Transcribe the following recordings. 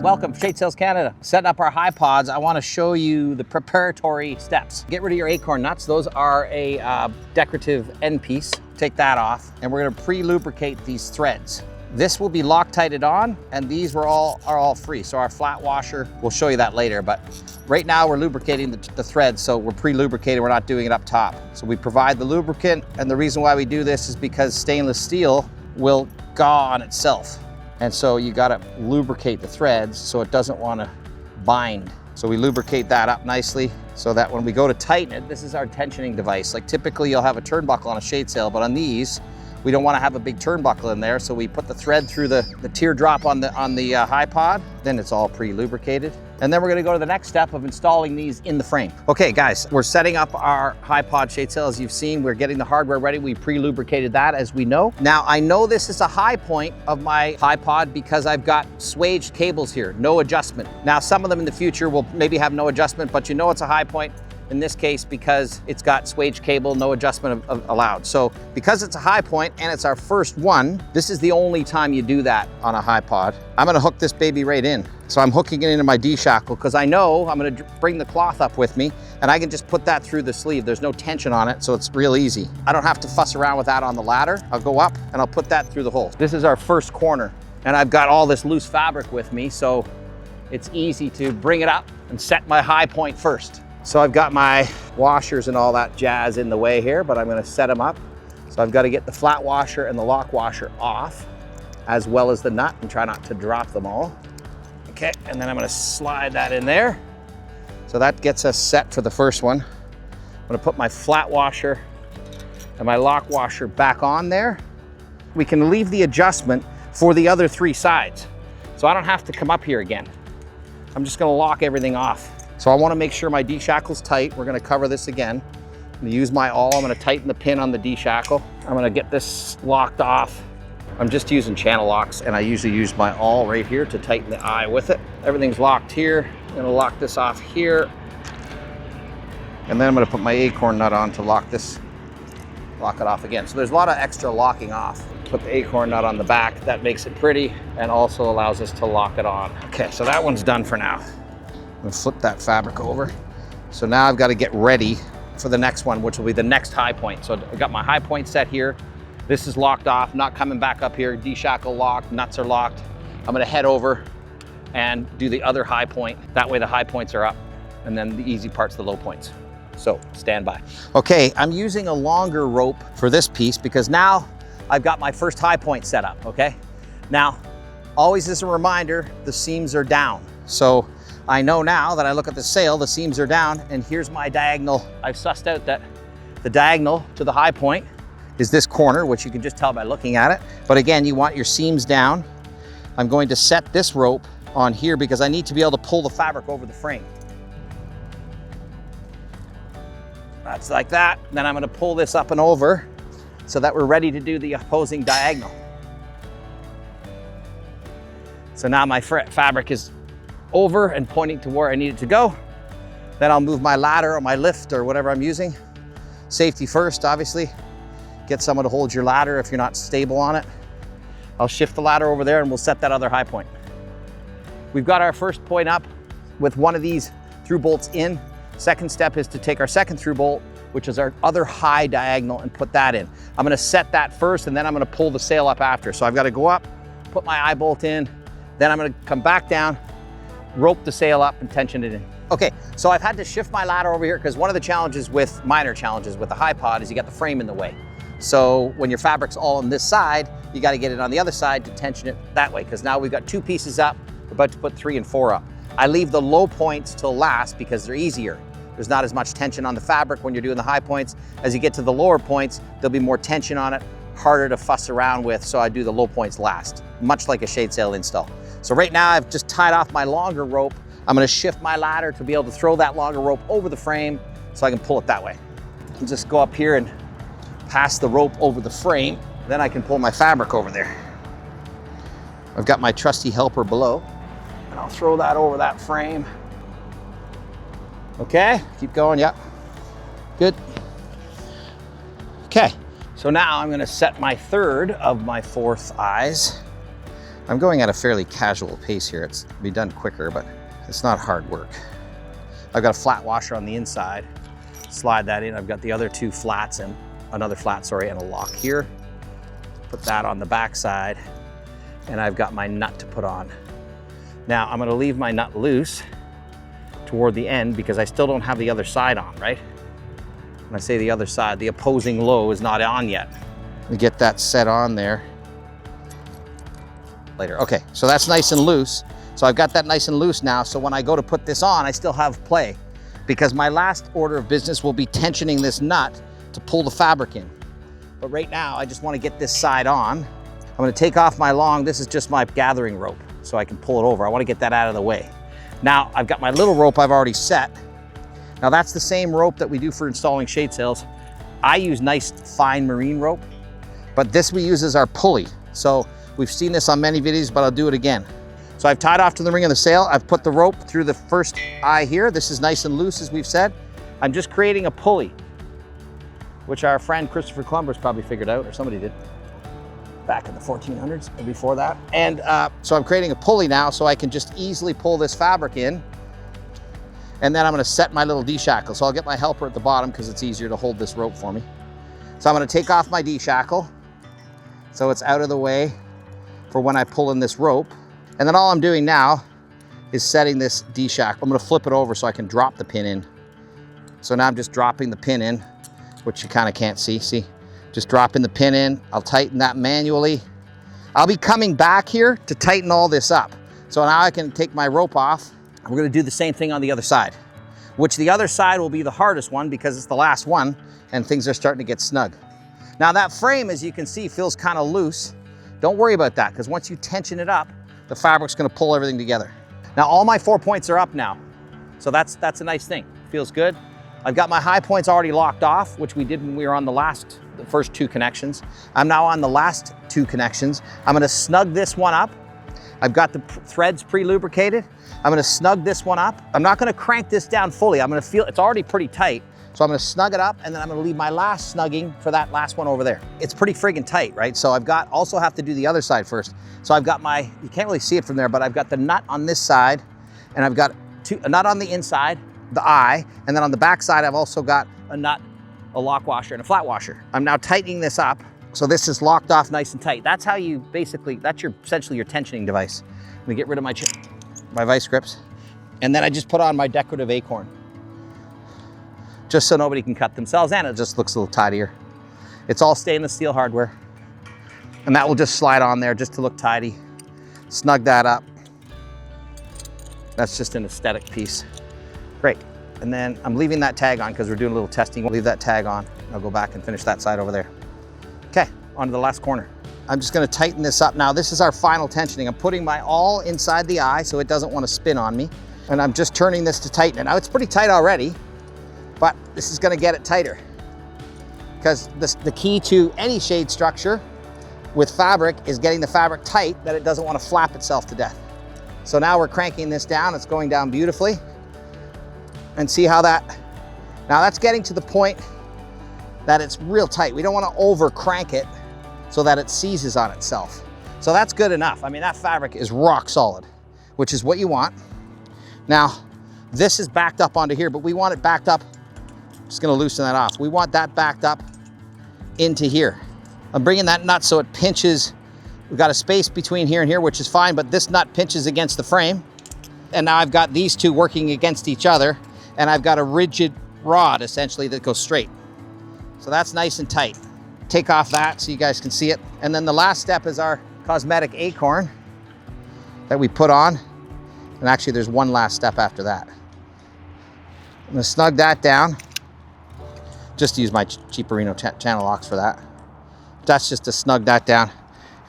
Welcome, Shade Sails Canada. Setting up our high pods, I want to show you the preparatory steps. Get rid of your acorn nuts. Those are a decorative end piece. Take that off, and we're going to pre-lubricate these threads. This will be Loctited on, and these are all free. So our flat washer, we'll show you that later, but right now we're lubricating the threads, so we're pre-lubricated, we're not doing it up top. So we provide the lubricant, and the reason why we do this is because stainless steel will gnaw on itself. And so you gotta lubricate the threads so it doesn't wanna bind. So we lubricate that up nicely so that when we go to tighten it, this is our tensioning device. Like typically you'll have a turnbuckle on a shade sail, but on these, we don't want to have a big turnbuckle in there, so we put the thread through the teardrop on the high pod, then it's all pre-lubricated. And then we're gonna go to the next step of installing these in the frame. Okay guys, we're setting up our high pod shade sail. As you've seen, we're getting the hardware ready. We pre-lubricated that, as we know. Now I know this is a high point of my high pod because I've got swaged cables here, no adjustment. Now some of them in the future will maybe have no adjustment, but you know it's a high point in this case because it's got swaged cable, no adjustment allowed. So because it's a high point and it's our first one, this is the only time you do that on a high pod. I'm gonna hook this baby right in. So I'm hooking it into my D-shackle because I know I'm gonna bring the cloth up with me and I can just put that through the sleeve. There's no tension on it, so it's real easy. I don't have to fuss around with that on the ladder. I'll go up and I'll put that through the hole. This is our first corner and I've got all this loose fabric with me, so it's easy to bring it up and set my high point first. So I've got my washers and all that jazz in the way here, but I'm gonna set them up. So I've got to get the flat washer and the lock washer off, as well as the nut, and try not to drop them all. Okay, and then I'm gonna slide that in there. So that gets us set for the first one. I'm gonna put my flat washer and my lock washer back on there. We can leave the adjustment for the other three sides. So I don't have to come up here again. I'm just gonna lock everything off. So I wanna make sure my D-shackle's tight. We're gonna cover this again. I'm gonna use my awl. I'm gonna tighten the pin on the D-shackle. I'm gonna get this locked off. I'm just using channel locks, and I usually use my awl right here to tighten the eye with it. Everything's locked here. I'm gonna lock this off here. And then I'm gonna put my acorn nut on to lock it off again. So there's a lot of extra locking off. Put the acorn nut on the back. That makes it pretty and also allows us to lock it on. Okay, so that one's done for now. I'm gonna flip that fabric over. So now I've got to get ready for the next one, which will be the next high point. So I got my high point set here. This is locked off, not coming back up here. D-shackle locked, nuts are locked. I'm gonna head over and do the other high point. That way the high points are up and then the easy part's the low points. So stand by. Okay, I'm using a longer rope for this piece because now I've got my first high point set up, okay? Now, always as a reminder, the seams are down. So I know now that I look at the sail, the seams are down, and here's my diagonal. I've sussed out that the diagonal to the high point is this corner, which you can just tell by looking at it. But again, you want your seams down. I'm going to set this rope on here because I need to be able to pull the fabric over the frame. That's like that. Then I'm gonna pull this up and over so that we're ready to do the opposing diagonal. So now my fabric is over and pointing to where I need it to go. Then I'll move my ladder or my lift or whatever I'm using. Safety first, obviously. Get someone to hold your ladder if you're not stable on it. I'll shift the ladder over there and we'll set that other high point. We've got our first point up with one of these through bolts in. Second step is to take our second through bolt, which is our other high diagonal, and put that in. I'm gonna set that first and then I'm gonna pull the sail up after. So I've got to go up, put my eye bolt in, then I'm gonna come back down, rope the sail up and tension it in. Okay, so I've had to shift my ladder over here because one of the minor challenges with the high pod is you got the frame in the way. So when your fabric's all on this side, you got to get it on the other side to tension it that way, because now we've got two pieces up, we're about to put 3 and 4 up. I leave the low points till last because they're easier. There's not as much tension on the fabric when you're doing the high points. As you get to the lower points, there'll be more tension on it, harder to fuss around with, so I do the low points last, much like a shade sail install. So right now I've just tied off my longer rope. I'm gonna shift my ladder to be able to throw that longer rope over the frame so I can pull it that way. I'll just go up here and pass the rope over the frame, then I can pull my fabric over there. I've got my trusty helper below, and I'll throw that over that frame. Okay, keep going, yep. Good. Okay, so now I'm gonna set my third of my 4th eyes. I'm going at a fairly casual pace here. It's be done quicker, but it's not hard work. I've got a flat washer on the inside. Slide that in. I've got the other two flats and another flat, sorry, and a lock here. Put that on the back side, and I've got my nut to put on. Now I'm gonna leave my nut loose toward the end because I still don't have the other side on, right? When I say the other side, the opposing low is not on yet. We get that set on there later. Okay, so that's nice and loose. So I've got that nice and loose now, so when I go to put this on, I still have play because my last order of business will be tensioning this nut to pull the fabric in. But right now, I just want to get this side on. I'm going to take off my long, this is just my gathering rope, so I can pull it over. I want to get that out of the way. Now, I've got my little rope I've already set. Now that's the same rope that we do for installing shade sails. I use nice fine marine rope, but this we use as our pulley. So we've seen this on many videos, but I'll do it again. So I've tied off to the ring of the sail. I've put the rope through the first eye here. This is nice and loose, as we've said. I'm just creating a pulley, which our friend Christopher Columbus probably figured out, or somebody did, back in the 1400s and before that. And so I'm creating a pulley now so I can just easily pull this fabric in. And then I'm gonna set my little D-shackle. So I'll get my helper at the bottom because it's easier to hold this rope for me. So I'm gonna take off my D-shackle so it's out of the way for when I pull in this rope. And then all I'm doing now is setting this D-shackle. I'm gonna flip it over so I can drop the pin in. So now I'm just dropping the pin in, which you kind of can't see. Just dropping the pin in. I'll tighten that manually. I'll be coming back here to tighten all this up. So now I can take my rope off. We're gonna do the same thing on the other side, which the other side will be the hardest one because it's the last one and things are starting to get snug. Now that frame, as you can see, feels kind of loose. Don't worry about that because once you tension it up, the fabric's gonna pull everything together. Now all my 4 points are up now. So that's a nice thing, feels good. I've got my high points already locked off, which we did when we were on the first 2 connections. I'm now on the last 2 connections. I'm gonna snug this one up. I've got the threads pre-lubricated. I'm gonna snug this one up. I'm not gonna crank this down fully. I'm gonna feel, it's already pretty tight. So I'm gonna snug it up and then I'm gonna leave my last snugging for that last one over there. It's pretty friggin' tight, right? So I've got, also have to do the other side first. So I've got my, you can't really see it from there, but I've got the nut on this side and I've got a nut on the inside, the eye, and then on the back side, I've also got a nut, a lock washer, and a flat washer. I'm now tightening this up. So this is locked off nice and tight. That's how you basically, that's essentially your tensioning device. Let me get rid of my vice grips. And then I just put on my decorative acorn, just so nobody can cut themselves, and it just looks a little tidier. It's all stainless steel hardware. And that will just slide on there just to look tidy. Snug that up. That's just an aesthetic piece. Great. And then I'm leaving that tag on because we're doing a little testing. We'll leave that tag on. I'll go back and finish that side over there. Okay, on to the last corner. I'm just gonna tighten this up now. This is our final tensioning. I'm putting my awl inside the eye so it doesn't want to spin on me. And I'm just turning this to tighten it. Now it's pretty tight already, but this is gonna get it tighter. Because the key to any shade structure with fabric is getting the fabric tight that it doesn't want to flap itself to death. So now we're cranking this down. It's going down beautifully. And see how that, now that's getting to the point that it's real tight. We don't want to over crank it so that it seizes on itself. So that's good enough. I mean, that fabric is rock solid, which is what you want. Now, this is backed up onto here, but we want it backed up. Just gonna loosen that off. We want that backed up into here. I'm bringing that nut so it pinches. We've got a space between here and here, which is fine, but this nut pinches against the frame. And now I've got these two working against each other, and I've got a rigid rod essentially that goes straight. So that's nice and tight. Take off that so you guys can see it. And then the last step is our cosmetic acorn that we put on. And actually there's one last step after that. I'm gonna snug that down. Just use my cheap Reno channel locks for that. That's just to snug that down.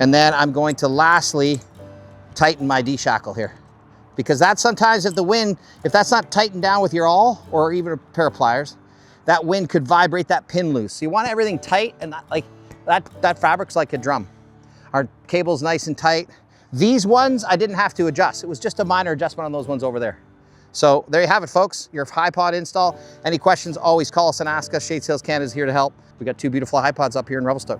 And then I'm going to lastly tighten my D-shackle here. Because that's sometimes if that's not tightened down with your awl or even a pair of pliers, that wind could vibrate that pin loose. So you want everything tight, and that fabric's like a drum. Our cable's nice and tight. These ones I didn't have to adjust. It was just a minor adjustment on those ones over there. So there you have it, folks, your HiPod install. Any questions, always call us and ask us. Shade Sails Canada is here to help. We got 2 beautiful HiPods up here in Revelstoke.